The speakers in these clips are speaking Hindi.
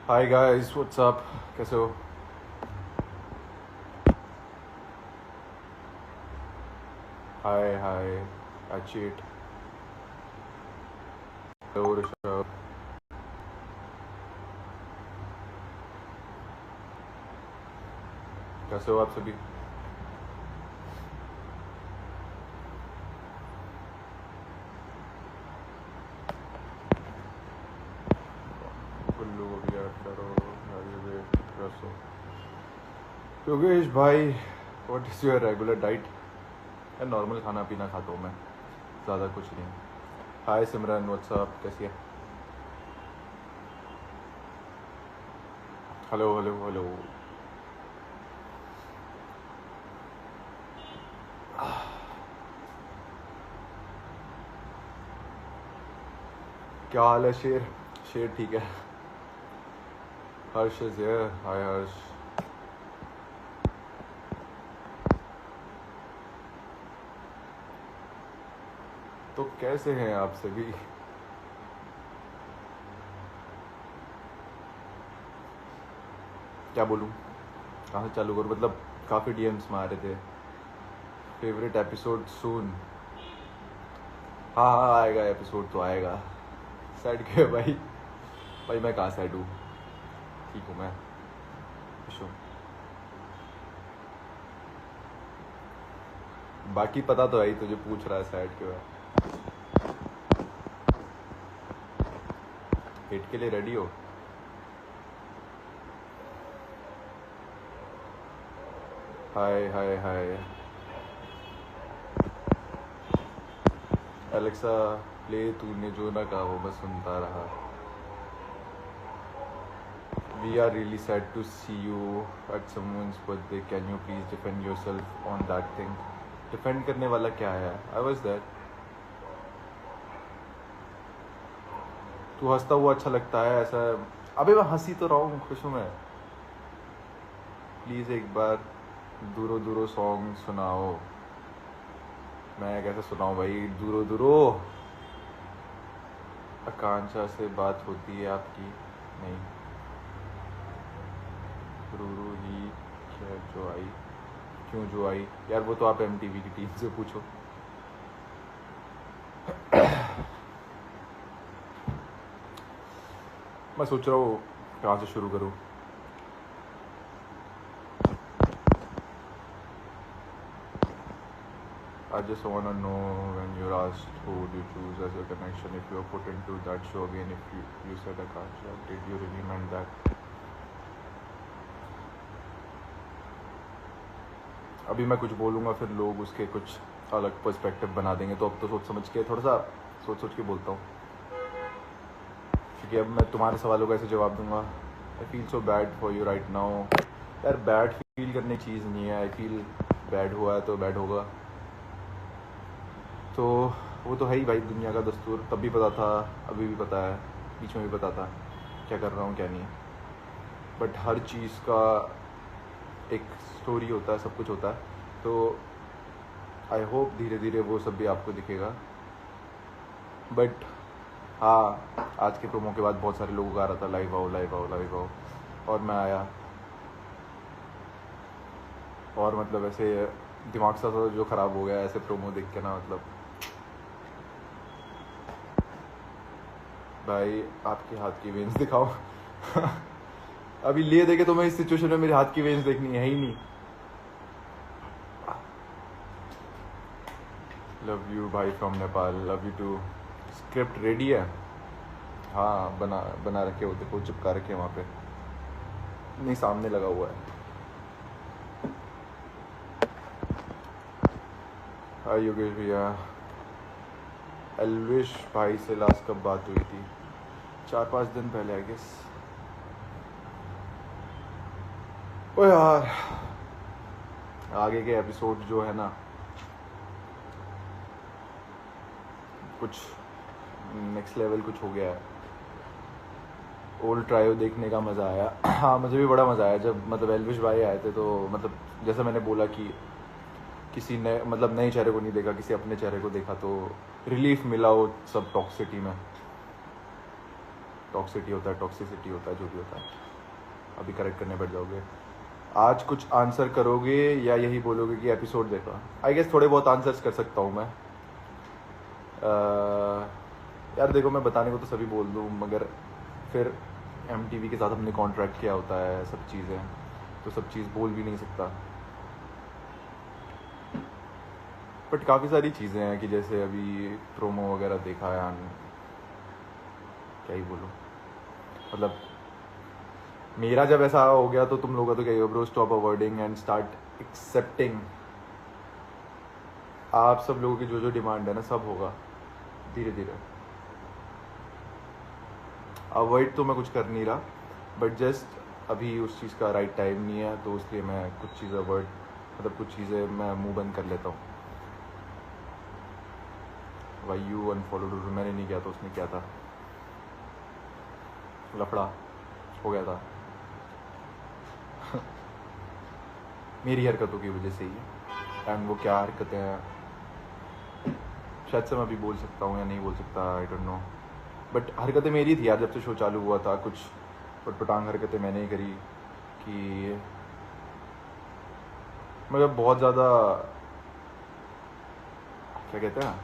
Hi guys, what's up? कैसे हो? हाय हाय अचीट। हेलो ऋषभ। कैसे हो आप सभी? कुल्लू भैया करो। रसो। योगेश भाई, what is your regular diet? यार नॉर्मल खाना पीना खाता हूँ मैं, ज़्यादा कुछ नहीं। हाय सिमरन, व्हाट्स अप? कैसी है? Hello hello hello. क्या हाल है शेर? शेर ठीक है। हर्ष इज हियर। हाय हर्ष। तो कैसे हैं आप सभी? क्या बोलूँ, कहाँ से चालू करूँ? मतलब काफ़ी डीएम्स में आ रहे थे, फेवरेट एपिसोड सून। हाँ हाँ आएगा, एपिसोड तो आएगा। सैड क्यों है भाई? भाई मैं कहाँ सैड हूँ, ठीक हूँ मैं, खुश हूँ। बाकी पता तो है ही, तुझे पूछ रहा है सैड क्यों है। हिट के लिए रेडी हो? हाय हाय हाय। एलेक्सा प्ले तूने जो ना कहा वो मैं सुनता रहा। We are really sad to see you at someone's birthday. Can you please defend yourself on that thing? Defend करने वाला क्या है? I was that. तू हंसता हुआ अच्छा लगता है ऐसा। अबे मैं हंसी तो रहा हूँ, खुश हूँ मैं। प्लीज़ एक बार दूरो दूरो सॉन्ग सुनाओ। मैं कैसे सुनाऊँ भाई, दूरो दूरो? आकांक्षा से बात होती है आपकी? नहीं। रूरू ही क्या जो आई? क्यों जो आई यार? वो तो आप एमटीवी की टीम से पूछो। मैं सोच रहा हूँ कहाँ से शुरू करूँ। I just wanna know, when you're asked who would you choose as your connection if you were put into that show again, if you said Akansha, did you really mean that? अभी मैं कुछ बोलूँगा फिर लोग उसके कुछ अलग पर्सपेक्टिव बना देंगे, तो अब तो सोच समझ के, थोड़ा सा सोच सोच के बोलता हूँ, क्योंकि अब मैं तुम्हारे सवालों का ऐसे जवाब दूंगा। I feel so bad for you right now. यार बैड फील करने चीज़ नहीं है। आई फील बैड हुआ है तो बैड होगा, तो वो तो है ही भाई, दुनिया का दस्तूर। तब भी पता था, अभी भी पता है, बीच में भी पता था क्या कर रहा हूँ क्या नहीं। बट हर चीज़ का एक स्टोरी होता है, सब कुछ होता है, तो आई होप धीरे धीरे वो सब भी आपको दिखेगा। बट हाँ, आज के प्रोमो के बाद बहुत सारे लोगों का आ रहा था लाइव आओ लाइव आओ लाइव आओ, और मैं आया। और मतलब ऐसे दिमाग सा जो ख़राब हो गया ऐसे प्रोमो देख के ना, मतलब भाई आपके हाथ की वेंस दिखाओ। अभी लिए देखे तो मैं इस सिचुएशन में मेरे हाथ की वेंस देखनी है ही नहीं। लव यू भाई from Nepal, love you too. Script ready है? हाँ बना बना रखे होते को चिपका रखे वहाँ पे, नहीं सामने लगा हुआ है। हाय योगेश भैया। एलविश भाई से लास्ट कब बात हुई थी? 4-5 दिन पहले आई गेस। ओ यार, आगे के एपिसोड जो है ना, कुछ नेक्स्ट लेवल कुछ हो गया है। ओल्ड ट्रायो देखने का मज़ा आया। हाँ मुझे भी बड़ा मज़ा आया जब मतलब एलविश भाई आए थे, तो मतलब जैसे मैंने बोला कि किसी ने मतलब नए चेहरे को नहीं देखा, किसी अपने चेहरे को देखा, तो रिलीफ मिला वो सब टॉक्सिटी में। टॉक्सिटी होता है, टॉक्सिसिटी होता है, जो भी होता है। अभी करेक्ट करने बैठ जाओगे, आज कुछ आंसर करोगे या यही बोलोगे कि एपिसोड देखा? आई गेस थोड़े बहुत आंसर्स कर सकता हूँ मैं। यार देखो, मैं बताने को तो सभी बोल दूँ, मगर फिर MTV के साथ हमने कॉन्ट्रैक्ट किया होता है सब चीज़ें, तो सब चीज़ बोल भी नहीं सकता। बट काफ़ी सारी चीज़ें हैं कि जैसे अभी प्रोमो वगैरह देखा है, क्या ही बोलूँ, मतलब मेरा जब ऐसा हो गया तो तुम लोगों का तो क्या, bro stop avoiding and start accepting. आप सब लोगों की जो जो डिमांड है ना, सब होगा धीरे धीरे। अवॉइड तो मैं कुछ कर नहीं रहा, बट जस्ट अभी उस चीज़ का राइट टाइम नहीं है, तो इसलिए मैं कुछ चीज़ें अवॉइड, मतलब कुछ चीज़ें मैं मुंह बंद कर लेता हूँ। वाई यू अनफॉलोड, मैंने नहीं किया तो उसने किया था, लफड़ा हो गया था मेरी हरकतों की वजह से ही। एंड वो क्या हरकतें हैं शायद से मैं अभी बोल सकता हूँ या नहीं बोल सकता, आई डोंट नो, बट हरकतें मेरी थी यार जब से शो चालू हुआ था। कुछ पटपटांग हरकतें मैंने ही करी कि मतलब बहुत ज़्यादा, क्या कहते हैं,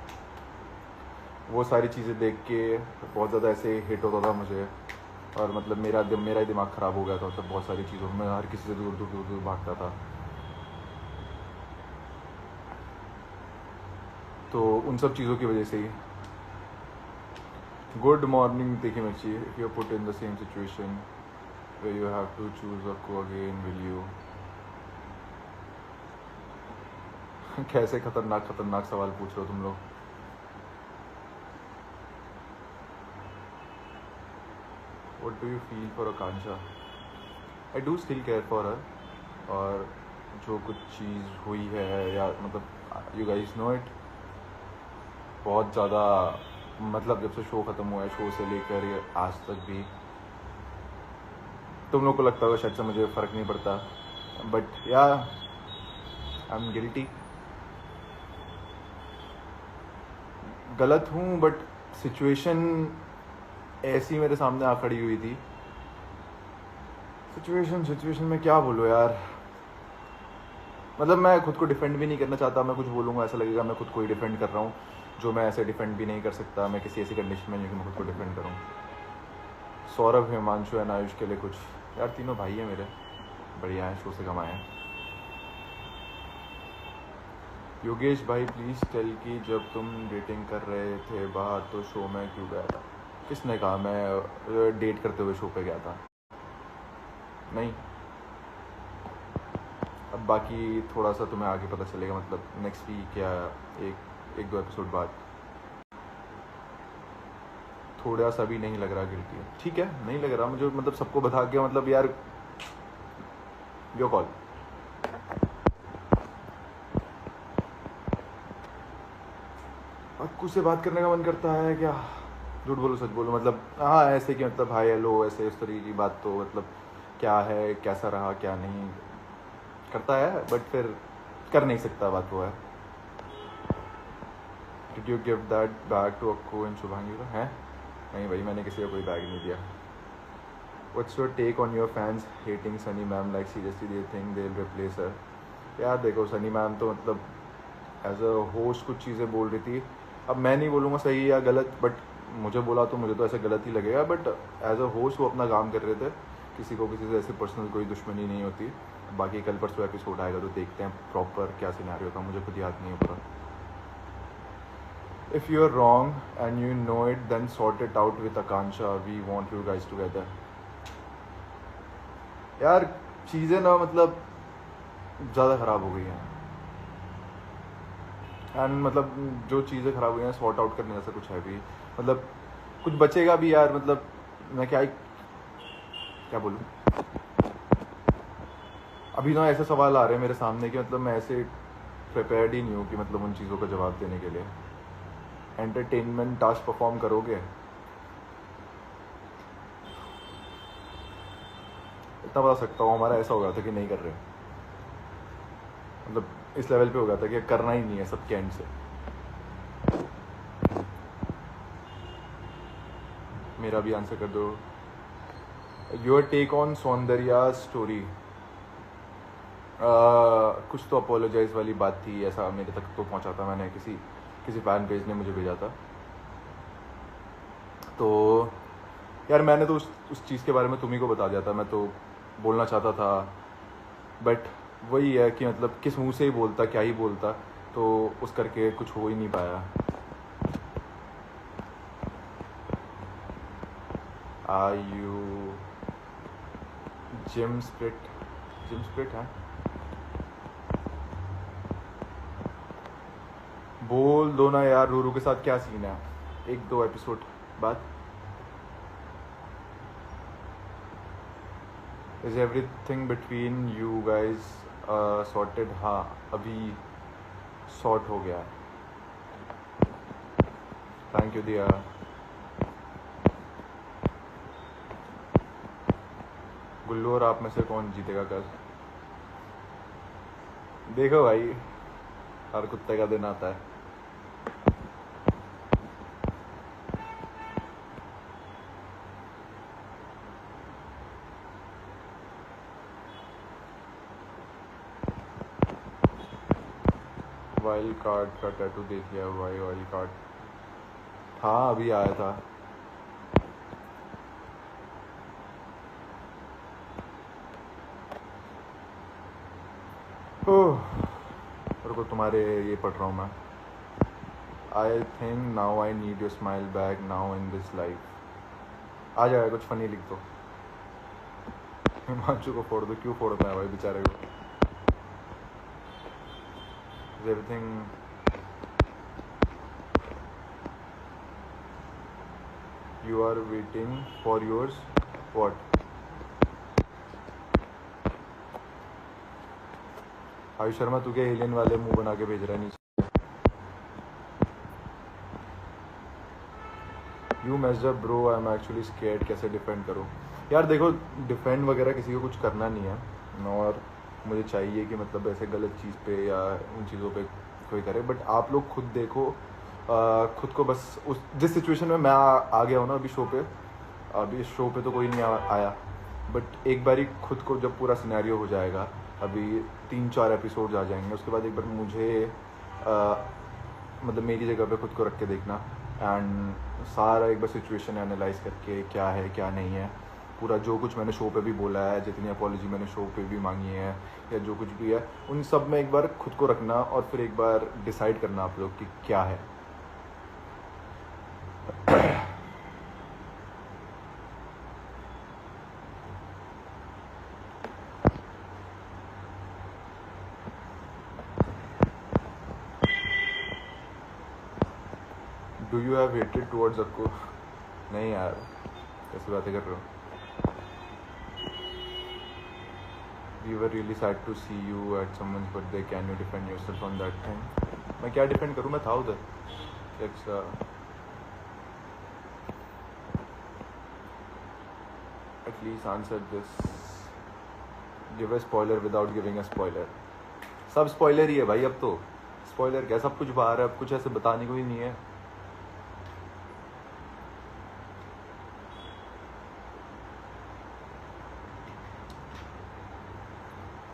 वो सारी चीज़ें देख के बहुत ज़्यादा ऐसे हिट होता था मुझे, और मतलब मेरा ही दिमाग ख़राब हो गया था। मतलब बहुत सारी चीज़ों में हर किसी से दूर दूर दूर दूर भागता था। तो उन सब चीज़ों की वजह से ही। गुड मॉर्निंग देखिए मिर्ची, if you put in the same situation way you have to choose और गो अगेन विल यू। कैसे खतरनाक सवाल पूछ रहे हो तुम लोग। What do you feel for Akansha? I do still care for her, और जो कुछ चीज़ हुई है, या मतलब यू गाइस नो इट, बहुत ज़्यादा, मतलब जब से शो ख़त्म हुआ है, शो से लेकर आज तक भी, तुम लोग को लगता होगा शायद से मुझे फ़र्क नहीं पड़ता, बट या आई एम गिल्टी। गलत हूँ, बट सिचुएशन ऐसी मेरे सामने आ खड़ी हुई थी। सिचुएशन में क्या बोलूँ यार, मतलब मैं खुद को डिफेंड भी नहीं करना चाहता। मैं कुछ बोलूँगा ऐसा लगेगा मैं खुद को ही डिफेंड कर रहा हूँ, जो मैं ऐसे डिफेंड भी नहीं कर सकता। मैं किसी ऐसी कंडीशन में नहीं कि मैं खुद को डिफेंड करूँ। सौरभ, हिमांशु एंड आयुष के लिए कुछ, यार तीनों भाई हैं मेरे, बढ़िया हैं, शो से कमाए हैं। योगेश भाई प्लीज़ टेल कि जब तुम डेटिंग कर रहे थे बाहर तो शो में क्यों गया था? किसने कहा मैं डेट करते हुए शो पे गया था? नहीं। अब बाकी थोड़ा सा तुम्हें आगे पता चलेगा, मतलब नेक्स्ट वीक या एक दो एपिसोड बाद। थोड़ा सा भी नहीं लग रहा गिल्टी, ठीक है, नहीं लग रहा मुझे, मतलब सबको बता के, मतलब यार योर कॉल। अक्कू से बात करने का मन करता है क्या? झूठ बोलो सच बोलो, मतलब हाँ ऐसे कि मतलब हाय हेलो ऐसे इस तरीके की बात, तो मतलब क्या है, कैसा रहा, क्या नहीं करता है, बट फिर कर नहीं सकता, बात वो है। Did you give that bag to Akku and Shubhangi को? है नहीं भाई, मैंने किसी को कोई बैग नहीं दिया। What's your take on your fans hating Sunny ma'am, like seriously they think they will replace her? यार देखो, सनी मैम तो मतलब एज अ होस्ट कुछ चीज़ें बोल रही थी, अब मैं नहीं बोलूँगा सही या गलत, बट मुझे बोला तो मुझे तो ऐसा गलत ही लगेगा, बट एज अ होस्ट वो अपना काम कर रहे थे। किसी को किसी से ऐसे पर्सनल कोई दुश्मनी नहीं होती। बाकी कल परसों एपिसोड आएगा तो देखते हैं प्रॉपर क्या सिनेरियो था, मुझे खुद याद नहीं है पूरा। If you are wrong and you know it then sort it out with Akanksha, we want you guys together. यार चीज़ें ना मतलब ज़्यादा ख़राब हो गई हैं, एंड मतलब जो चीज़ें ख़राब हुई हैं सॉर्ट आउट करने जैसा कुछ है भी, मतलब कुछ बचेगा भी यार, मतलब मैं क्या बोलूँ। अभी ना ऐसे सवाल आ रहे हैं मेरे सामने कि मतलब मैं ऐसे प्रिपेयर्ड ही नहीं हूँ कि मतलब उन चीज़ों का जवाब देने के लिए। एंटरटेनमेंट टास्क परफॉर्म करोगे? इतना बता सकता हूँ, हमारा ऐसा हो गया था कि नहीं कर रहे, मतलब इस लेवल पे हो गया था कि करना ही नहीं है सबके एंड से। मेरा भी आंसर कर दो। Your take on Saundarya story. कुछ तो अपोलोजाइज वाली बात थी, ऐसा मेरे तक तो पहुंचा था, मैंने किसी फैन पेज ने मुझे भेजा था। तो यार मैंने तो उस चीज़ के बारे में तुम्ही को बता दिया था, मैं तो बोलना चाहता था, बट वही है कि मतलब किस मुंह से ही बोलता, क्या ही बोलता, तो उस करके कुछ हो ही नहीं पाया। आर यू जिम स्प्रिट है? बोल दो ना यार, रूरू के साथ क्या सीन है, 1-2 एपिसोड बाद। Is everything between you guys sorted? हाँ, अभी सॉर्ट हो गया। थैंक यू दिया। गुल्लू और आप में से कौन जीतेगा कल? देखो भाई, हर कुत्ते का दिन आता है। वाइल्ड कार्ड का टैटू देख लिया भाई? वाइल्ड कार्ड हाँ अभी आया था। रुको, तुम्हारे ये पढ़ रहा हूँ मैं। I think now I need your smile back now in this life. आ जाएगा, कुछ फनी लिख दो। हिमांशु को फोड़ दो। क्यों फोड़ना है भाई बेचारे को? Everything you are waiting for yours what? Ayush Sharma, तू क्या एलियन वाले मुंह बना के भेज रहा है नीचे? You messed up bro, I am actually scared. कैसे डिफेंड करूँ? यार देखो, डिफेंड वगैरह किसी को कुछ करना नहीं है, और मुझे चाहिए कि मतलब ऐसे गलत चीज़ पे या उन चीज़ों पे कोई करे, बट आप लोग खुद देखो, खुद को बस उस जिस सिचुएशन में मैं आ गया हूँ ना अभी शो पे, अभी इस शो पे तो कोई नहीं आया, बट एक बार ही खुद को जब पूरा सिनेरियो हो जाएगा, अभी 3-4 एपिसोड्स आ जाएंगे, उसके बाद एक बार मुझे मतलब मेरी जगह पे खुद को रख के देखना, एंड सारा एक बार सिचुएशन एनालाइज करके क्या है क्या नहीं है, पूरा जो कुछ मैंने शो पे भी बोला है, जितनी अपॉलॉजी मैंने शो पे भी मांगी है या जो कुछ भी है, उन सब में एक बार खुद को रखना और फिर एक बार डिसाइड करना आप लोग कि क्या है। Do you have hated towards Akku? नहीं यार, कैसी बातें कर रहे हो? We were really sad to see you at someone's birthday. Can you defend yourself on that thing? मैं क्या डिफेंड करूँ, मैं था उधर। अच्छा, at least answer this. Give a spoiler without giving a spoiler. सब स्पॉइलर ही है भाई, अब तो स्पॉइलर क्या, सब कुछ बाहर है, अब कुछ ऐसे बताने को ही नहीं है।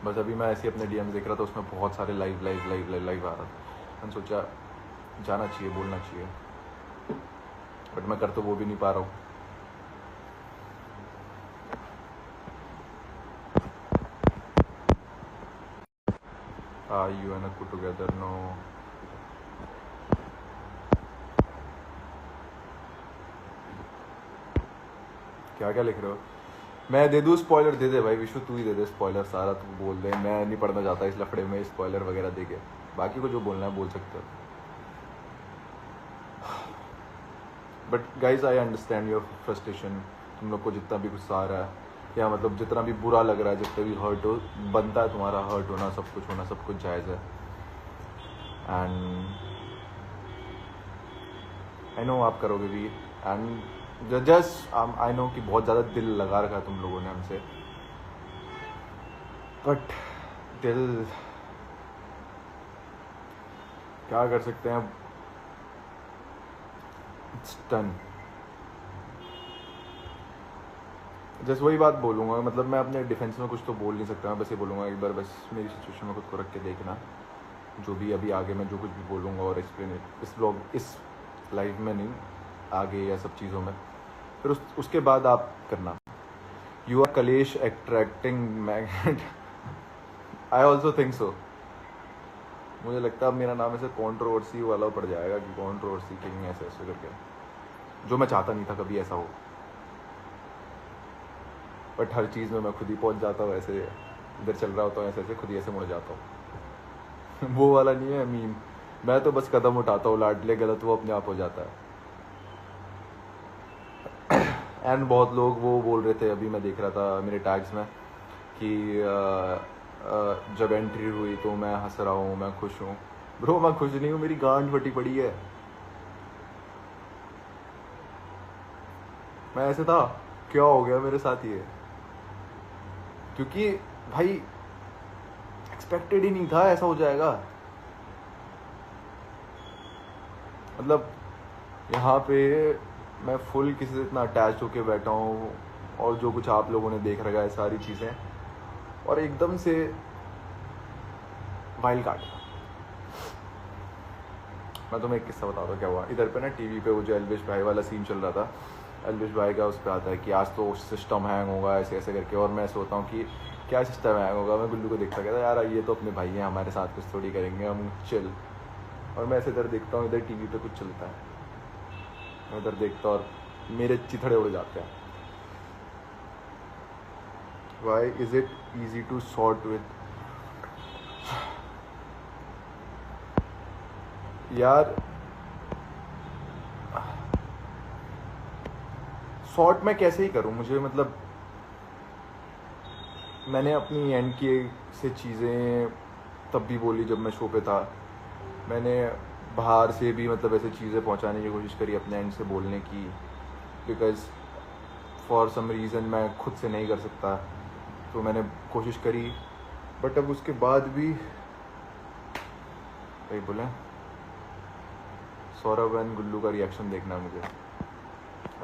बस अभी मैं ऐसे अपने डीएम देख रहा था, उसमें बहुत सारे लाइव आ रहा था। मैंने सोचा जाना चाहिए, बोलना चाहिए, बट मैं कर तो वो भी नहीं पा रहा हूँ। You and Akku together? No. क्या क्या लिख रहे हो? मैं दे दूँ स्पॉइलर? दे दे भाई विशु, तू ही दे दे स्पॉइलर, सारा तू बोल दे, मैं नहीं पढ़ना चाहता इस लफड़े में स्पॉइलर वगैरह दे के। बाकी को जो बोलना है बोल सकते हो, but guys I understand your frustration. तुम लोग को जितना भी गुस्सा आ रहा है या मतलब जितना भी बुरा लग रहा है, जितना भी हर्ट हो, बनता है तुम्हारा हर्ट होना, सब कुछ होना, सब कुछ जायज़ है। एंड आई नो आप करोगे भी, एंड जस्ट आई नो कि बहुत ज़्यादा दिल लगा रखा है तुम लोगों ने हमसे, बट दिल क्या कर सकते हैं, इट्स डन। जैसे वही बात बोलूँगा, मतलब मैं अपने डिफेंस में कुछ तो बोल नहीं सकता, मैं बस ये बोलूँगा एक बार बस मेरी सिचुएशन में खुद को रख के देखना, जो भी अभी आगे मैं जो कुछ भी बोलूँगा और एक्सप्लेन इस ब्लॉग इस लाइव में नहीं, आगे या सब चीज़ों में, फिर उसके बाद आप करना। यू आर कलेश attracting magnet. I also think so. मुझे लगता है अब मेरा नाम ऐसे कॉन्ट्रोवर्सी वाला पड़ जाएगा कि कॉन्ट्रोवर्सी किंग ऐसे ऐसे करके, जो मैं चाहता नहीं था कभी ऐसा हो, बट हर चीज़ में मैं खुद ही पहुंच जाता हूँ, ऐसे इधर चल रहा होता हूँ ऐसे ऐसे खुद ही ऐसे मुड़ जाता हूँ। वो वाला नहीं है मीम, मैं तो बस कदम उठाता हूँ, लाडले गलत वो अपने आप हो जाता है। एंड बहुत लोग वो बोल रहे थे, अभी मैं देख रहा था मेरे टैग्स में कि जब एंट्री हुई तो मैं हंस रहा हूँ, मैं खुश हूँ। ब्रो मैं खुश नहीं हूँ, मेरी गांड फटी पड़ी है। मैं ऐसे था, क्या हो गया मेरे साथ ये, क्योंकि भाई एक्सपेक्टेड ही नहीं था ऐसा हो जाएगा। मतलब यहाँ पे मैं फुल किसी से इतना अटैच होके बैठा हूँ, और जो कुछ आप लोगों ने देख रखा है सारी चीज़ें, और एकदम से वाइल्ड कार्ड। मैं तुम्हें एक किस्सा बताता हूँ क्या हुआ। इधर पे ना टीवी पे वो जो एल्विश भाई वाला सीन चल रहा था, एल्विश भाई का उस पर आता है कि आज तो सिस्टम हैंग होगा ऐसे ऐसे करके, और मैं सोचता हूँ कि क्या सिस्टम हैंग होगा। मैं गुल्लू को देखता कहता यार ये तो अपने भाई हैं, हमारे साथ कुछ थोड़ी करेंगे, हम चिल। और मैं ऐसे इधर देखता हूँ, इधर टीवी पे कुछ चलता है, मैं इधर देखता हूँ और मेरे चिथड़े उड़ जाते हैं। Why is it easy to sort with, यार सॉर्ट मैं कैसे ही करूँ, मुझे मतलब मैंने अपनी एंड की से चीज़ें तब भी बोली जब मैं शो पे था। मैंने बाहर से भी मतलब ऐसे चीज़ें पहुंचाने की कोशिश करी अपने एंड से बोलने की, बिकॉज़ फॉर सम रीज़न मैं खुद से नहीं कर सकता, तो मैंने कोशिश करी। बट अब उसके बाद भी भाई बोले सौरभ एंड गुल्लू का रिएक्शन देखना है मुझे।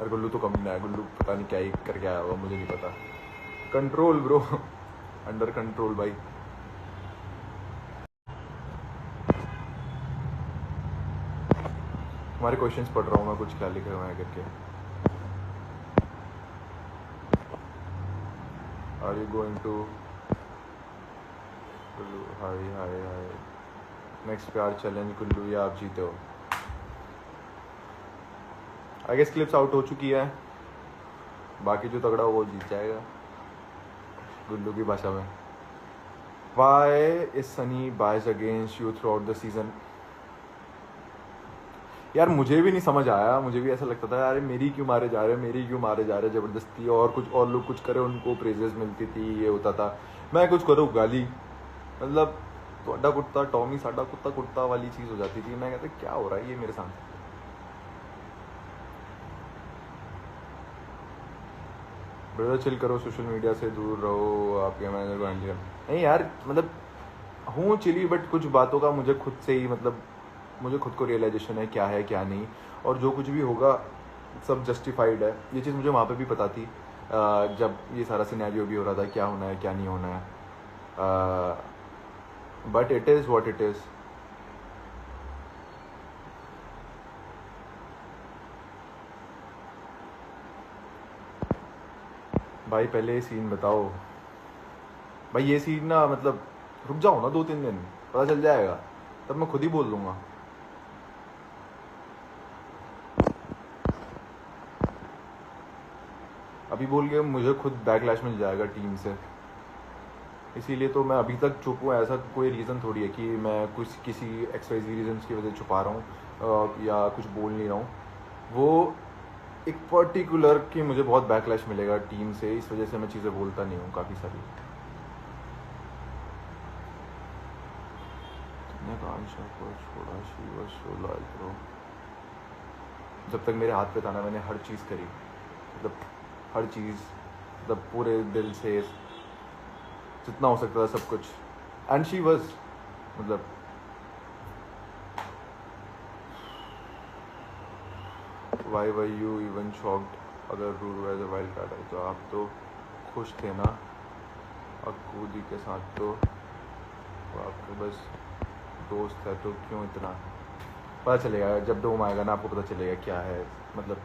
और गुल्लू तो कम नहीं है, गुल्लू पता नहीं क्या ही करके आया होगा, मुझे नहीं पता। कंट्रोल ब्रो, अंडर कंट्रोल भाई। हमारे क्वेश्चंस पढ़ रहा हूँ मैं, कुछ क्या लिखे हुए हैं करके। Are you going to Gullu, हाय हाय हाय, नेक्स्ट प्यार चैलेंज गुल्लू, या आप जीते हो। आई गेस क्लिप्स आउट हो चुकी है, बाकी जो तगड़ा वो जीत जाएगा गुल्लू की भाषा में। Why is Sunny biased against you throughout the season. यार मुझे भी नहीं समझ आया, मुझे भी ऐसा लगता था यार मेरी क्यों मारे जा रहे हैं, मेरी क्यों मारे जा रहे हैं ज़बरदस्ती, और कुछ और लोग कुछ करे उनको प्रेजेस मिलती थी, ये होता था। मैं कुछ करूँ गाली, मतलब तोड़ा कुत्ता टॉमी साडा कुत्ता कुत्ता वाली चीज़ हो जाती थी। मैं कहता क्या हो रहा है ये मेरे साथ। ब्रदर चिल करो, सोशल मीडिया से दूर रहो, आपके मैनेजर को हैंडल नहीं यार, मतलब हूँ चिली, बट कुछ बातों का मुझे खुद से ही मतलब मुझे खुद को रियलाइजेशन है क्या है क्या नहीं, और जो कुछ भी होगा सब जस्टिफाइड है। ये चीज़ मुझे वहाँ पे भी पता थी जब ये सारा सिनेरियो भी हो रहा था, क्या होना है क्या नहीं होना है, but it is what it is. भाई पहले ये सीन बताओ भाई, ये सीन ना मतलब रुक जाओ ना 2-3 दिन, पता चल जाएगा, तब मैं खुद ही बोल दूंगा। अभी बोल के मुझे खुद बैकलैश मिल जाएगा टीम से, इसीलिए तो मैं अभी तक चुप हूँ। ऐसा कोई रीज़न थोड़ी है कि मैं कुछ किसी XYZ रीजन्स की वजह से छुपा रहा हूँ या कुछ बोल नहीं रहा हूँ। वो एक पर्टिकुलर कि मुझे बहुत बैकलैश मिलेगा टीम से, इस वजह से मैं चीज़ें बोलता नहीं हूँ काफ़ी सारी। आकांक्षा को छोड़ा, she was so loyal bro. जब तक मेरे हाथ पे था ना मैंने हर चीज़ करी, मतलब हर चीज़, मतलब पूरे दिल से जितना हो सकता था सब कुछ। एंड शी वाज मतलब why were you even shocked अगर Ruru as a wild card है, तो आप तो खुश थे ना अक्कू दी के साथ, तो आपके बस दोस्त है तो क्यों इतना। पता चलेगा जब डोम आएगा ना, आपको पता चलेगा क्या है मतलब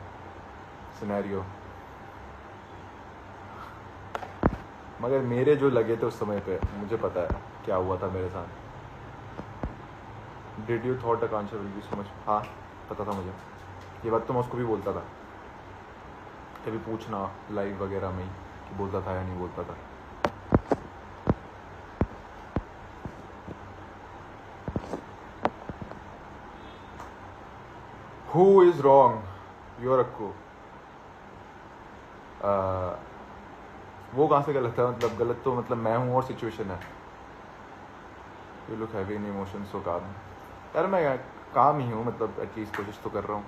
सिनेरियो। मगर मेरे जो लगे थे उस समय पे, मुझे पता है क्या हुआ था मेरे साथ। Did you thought Akanksha will be so much, हाँ पता था मुझे, ये बात तो मैं उसको भी बोलता था, कभी पूछना लाइव वगैरह में कि बोलता था या नहीं बोलता था। Who is wrong? You're Akku. वो कहाँ से गलत है, मतलब गलत तो मतलब मैं हूँ और सिचुएशन है। You look heavy in emotions so काम। यार मैं काम ही हूँ, मतलब एटलीस्ट कोशिश तो कर रहा हूँ।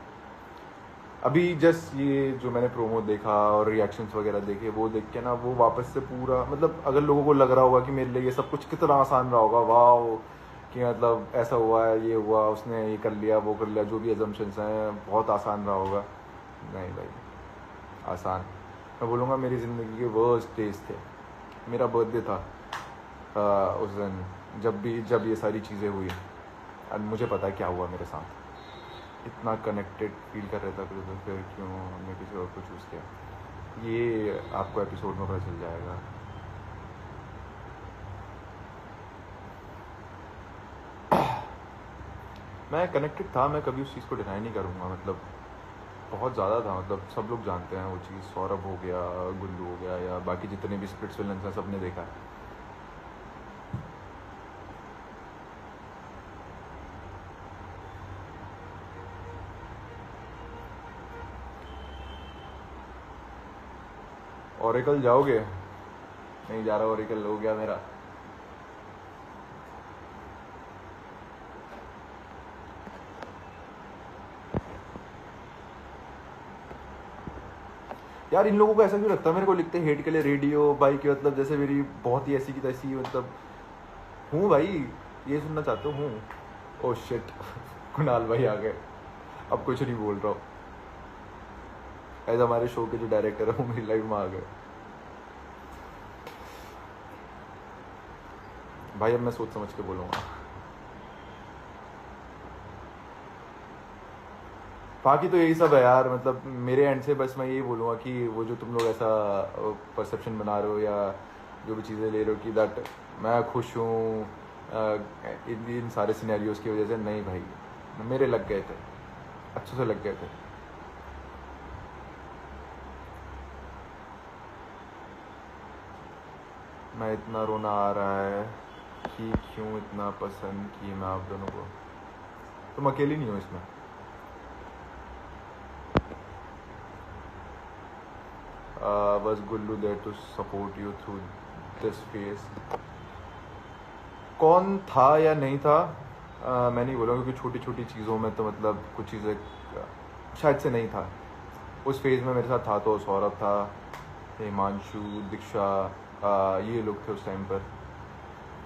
अभी जस्ट ये जो मैंने प्रोमो देखा और रिएक्शंस वगैरह देखे, वो देख के ना वो वापस से पूरा, मतलब अगर लोगों को लग रहा होगा कि मेरे लिए ये सब कुछ कितना आसान रहा होगा, वाह कि मतलब ऐसा हुआ है, ये हुआ, उसने ये कर लिया, वो कर लिया, जो भी एजम्पशंस हैं बहुत आसान रहा होगा। नहीं भाई, आसान मैं बोलूँगा मेरी ज़िंदगी के वर्स्ट डेज थे। मेरा बर्थडे था उस दिन, जब ये सारी चीज़ें हुई, और मुझे पता है क्या हुआ मेरे साथ। इतना कनेक्टेड फील कर रहा था, फिर क्यों हमने किसी और को चूज़ किया, ये आपको एपिसोड में पता चल जाएगा। मैं कनेक्टेड था, मैं कभी उस चीज़ को डिनाई नहीं करूँगा, मतलब बहुत ज़्यादा था, मतलब सब लोग जानते हैं वो चीज़। सौरभ हो गया, गुल्लू हो गया, या बाकी जितने भी स्प्लिट्स विलन्स हैं सब ने देखा है। ओरेकल जाओगे? नहीं जा रहा, ओरेकल हो गया मेरा। यार इन लोगों को ऐसा क्यों लगता है मेरे को लिखते हेट के लिए रेडियो भाई की, मतलब जैसे मेरी बहुत ही ऐसी की तैसी, मतलब हूँ भाई, ये सुनना चाहते हूँ। ओह शिट कुणाल भाई आ गए, अब कुछ नहीं बोल रहा हूँ। ऐसा हमारे शो के जो डायरेक्टर है वो मेरी लाइफ में आ गए। भाई अब मैं सोच समझ के बोलूँगा। बाकी तो यही सब है यार, मतलब मेरे एंड से बस मैं यही बोलूँगा कि वो जो तुम लोग ऐसा परसेप्शन बना रहे हो या जो भी चीज़ें ले रहे हो कि दैट मैं खुश हूँ इन सारे सिनेरियोज़ की वजह से, नहीं भाई, मेरे लग गए थे, अच्छे से लग गए थे। मैं इतना रोना आ रहा है कि क्यों इतना पसंद की मैं आप दोनों को। तुम अकेली नहीं हो इसमें। was Gullu there to support you through this phase? कौन था या नहीं था मैं नहीं बोलूँगा, क्योंकि छोटी छोटी चीज़ों में तो मतलब कुछ चीज़ें शायद से नहीं था। उस फेज़ में मेरे साथ था तो सौरभ था, हिमांशु, दीक्षा, ये लोग थे उस टाइम पर।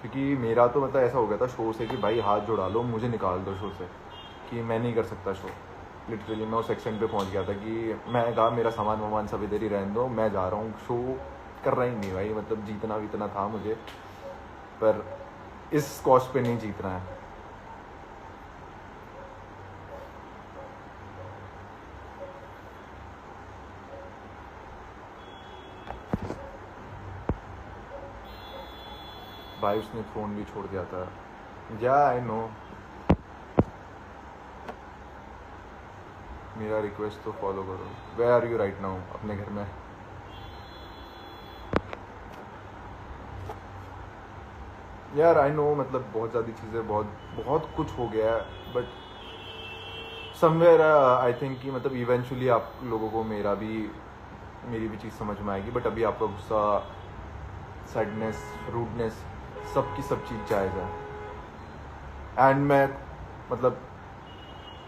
क्योंकि मेरा तो मतलब ऐसा हो गया था शो से कि भाई हाथ जोड़ा लो, मुझे निकाल दो शो से, कि मैं नहीं कर सकता शो। लिटरली मैं उस सेक्शन पे पहुंच गया था कि मैं कहा मेरा सामान वामान सब इधर ही रहने दो, मैं जा रहा हूँ, शो कर रहा ही नहीं भाई, मतलब जीतना वीतना था मुझे, पर इस कॉस्ट पे नहीं जीतना है। भाई उसने फ़ोन भी छोड़ दिया था। या आई नो, मेरा रिक्वेस्ट तो फॉलो करो। Where are you right now? अपने घर में। यार आई नो, मतलब बहुत ज़्यादा चीज़ें, बहुत कुछ हो गया है, बट समवेयर आई थिंक कि मतलब इवेंचुअली आप लोगों को मेरी भी चीज़ समझ में आएगी। बट अभी आपका गुस्सा, सैडनेस, रूडनेस, सब की सब चीज़ जायज़ है, एंड मैं मतलब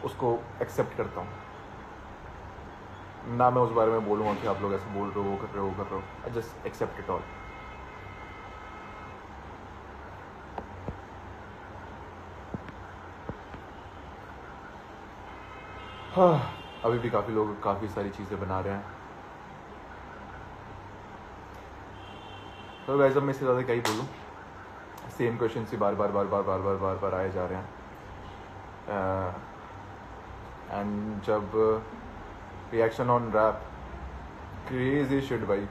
उसको एक्सेप्ट करता हूँ। ना मैं उस बारे में बोलूँगा कि आप लोग ऐसे बोल रहे हो, वो कर रहे हो, I just accept it all. हाँ, अभी भी काफ़ी लोग काफ़ी सारी चीज़ें बना रहे हैं। तो वैसे मैं इससे ज़्यादा क्या ही बोलूँ, सेम क्वेश्चन ही बार बार आए जा रहे हैं। एंड जब reaction on rap, crazy shit भाई,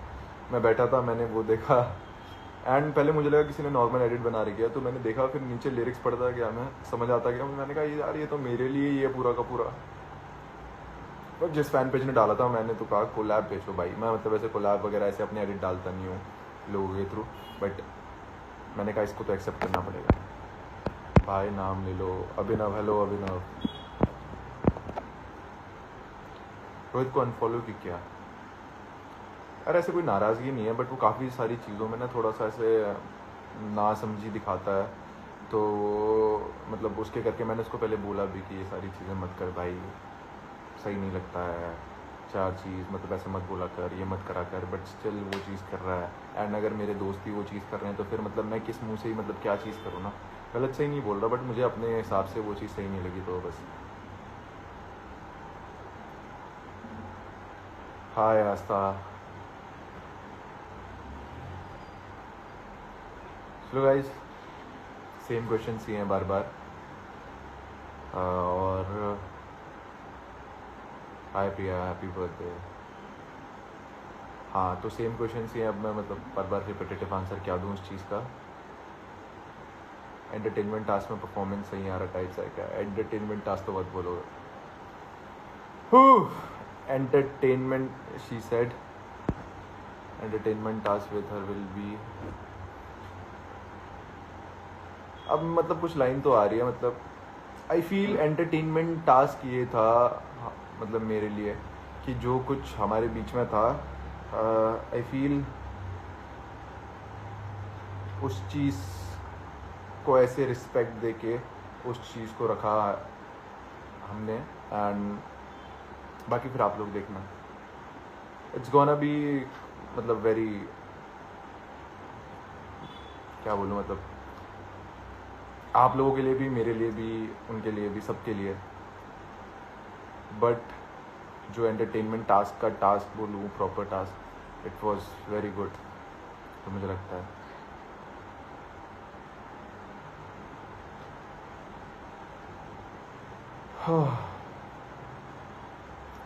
मैं बैठा था, मैंने वो देखा एंड पहले मुझे लगा किसी ने नॉर्मल एडिट बना रखी है, तो मैंने देखा, फिर नीचे लिरिक्स पढ़ता गया, मैं समझ आता गया, मैंने कहा यार ये तो मेरे लिए ही है पूरा का पूरा। और जिस फैन पेज ने डाला था, मैंने तो कहा कोलैब भेजो भाई। मैं मतलब ऐसे कोलैब वगैरह ऐसे अपने एडिट डालता नहीं हूँ लोगों के थ्रू, बट मैंने कहा इसको तो एक्सेप्ट करना पड़ेगा भाई। नाम ले लो, अभिनव। हेलो अभिनव। रोहित को अनफॉलो की क्या? अरे ऐसे कोई नाराज़गी नहीं है, बट वो काफ़ी सारी चीज़ों में ना थोड़ा सा ऐसे ना समझी दिखाता है, तो मतलब उसके करके मैंने उसको पहले बोला भी कि ये सारी चीज़ें मत कर भाई, सही नहीं लगता है, चार चीज़ मतलब ऐसे मत बोला कर, ये मत करा कर, बट स्टिल वो चीज़ कर रहा है। एंड अगर मेरे दोस्त भी वो चीज़ कर रहे हैं तो फिर मतलब मैं किस मुंह से ही मतलब क्या चीज़ करूँ ना। गलत सही नहीं बोल रहा, बट मुझे अपने हिसाब से वो चीज़ सही नहीं लगी, तो बस। हाय आस्था। चलो गाइस, सेम क्वेश्चन ही हैं बार बार। और हाय प्रिया, हैप्पी बर्थडे। हाँ, तो सेम क्वेश्चन ही हैं। अब मैं मतलब बार बार रिपीटेटिव आंसर क्या दूँ उस चीज़ का? एंटरटेनमेंट टास्क में परफॉर्मेंस सही आ रहा टाइप सा क्या? एंटरटेनमेंट टास्क तो बहुत बोलोगे। Entertainment, she said entertainment task with her will be. अब मतलब कुछ लाइन तो आ रही है, मतलब आई फील एंटरटेनमेंट टास्क ये था, मतलब मेरे लिए, कि जो कुछ हमारे बीच में था, आई फील उस चीज़ को ऐसे रिस्पेक्ट दे के उस चीज़ को रखा हमने। एंड बाकी फिर आप लोग देखना, इट्स गोना बी मतलब वेरी, क्या बोलूँ, मतलब आप लोगों के लिए भी, मेरे लिए भी, उनके लिए भी, सबके लिए। बट जो एंटरटेनमेंट टास्क का टास्क बोलूँ, proper task, it was very good, तो मुझे लगता है।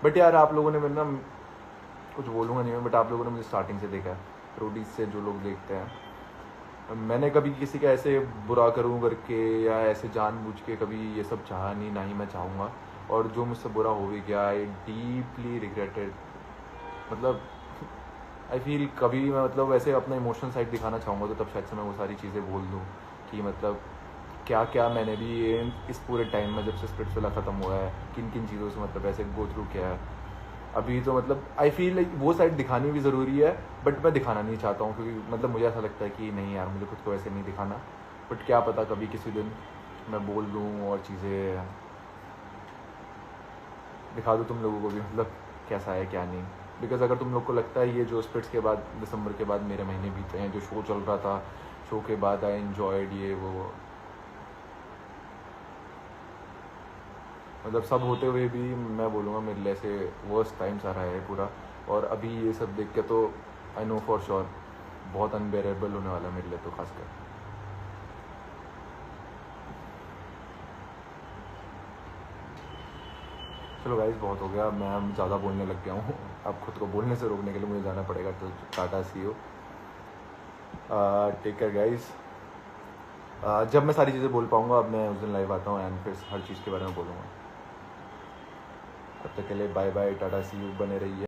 बट यार आप लोगों ने, मैं ना कुछ बोलूँगा नहीं मैं, बट आप लोगों ने मुझे स्टार्टिंग से देखा है, रोडीज से जो लोग देखते हैं, मैंने कभी किसी का ऐसे बुरा करूँ करके या ऐसे जानबूझ के कभी ये सब चाहा नहीं, ना ही मैं चाहूँगा। और जो मुझसे बुरा हो भी गया, आई डीपली रिग्रेटेड। मतलब आई फील कभी मैं मतलब ऐसे अपना इमोशनल साइड दिखाना चाहूँगा तो तब शायद से मैं वो सारी चीज़ें बोल दूँ कि मतलब क्या क्या मैंने भी इस पूरे टाइम में, जब से स्पिरिचुअल ख़त्म हुआ है, किन किन चीज़ों से मतलब ऐसे गो थ्रू किया है। अभी तो मतलब आई फील लाइक वो साइड दिखानी भी ज़रूरी है, बट मैं दिखाना नहीं चाहता हूँ, क्योंकि मतलब मुझे ऐसा लगता है कि नहीं यार, मुझे खुद को ऐसे नहीं दिखाना। बट क्या पता कभी किसी दिन मैं बोल दूँ और चीज़ें दिखा दूँ तुम लोगों को भी, मतलब कैसा है क्या नहीं। बिकॉज अगर तुम लोग को लगता है ये जो स्पिट्स के बाद, दिसंबर के बाद मेरे महीने बीते हैं, जो शो चल रहा था, शो के बाद आई एन्जॉयड ये वो, मतलब सब होते हुए भी मैं बोलूँगा मेरे लिए ऐसे वर्स्ट टाइम्स आ रहा है पूरा। और अभी ये सब देख के तो आई नो फॉर श्योर बहुत अनबेरेबल होने वाला है मेरे लिए, तो खासकर। चलो गाइस, बहुत हो गया, मैं ज़्यादा बोलने लग गया हूँ। अब खुद को बोलने से रोकने के लिए मुझे जाना पड़ेगा, तो Tata, see you, take care guys. जब मैं सारी चीज़ें बोल पाऊँगा, अब मैं उस दिन लाइव आता हूँ एंड फिर हर चीज़ के बारे में बोलूँगा। तब तक के लिए bye bye, tata, see you, बने रहिए।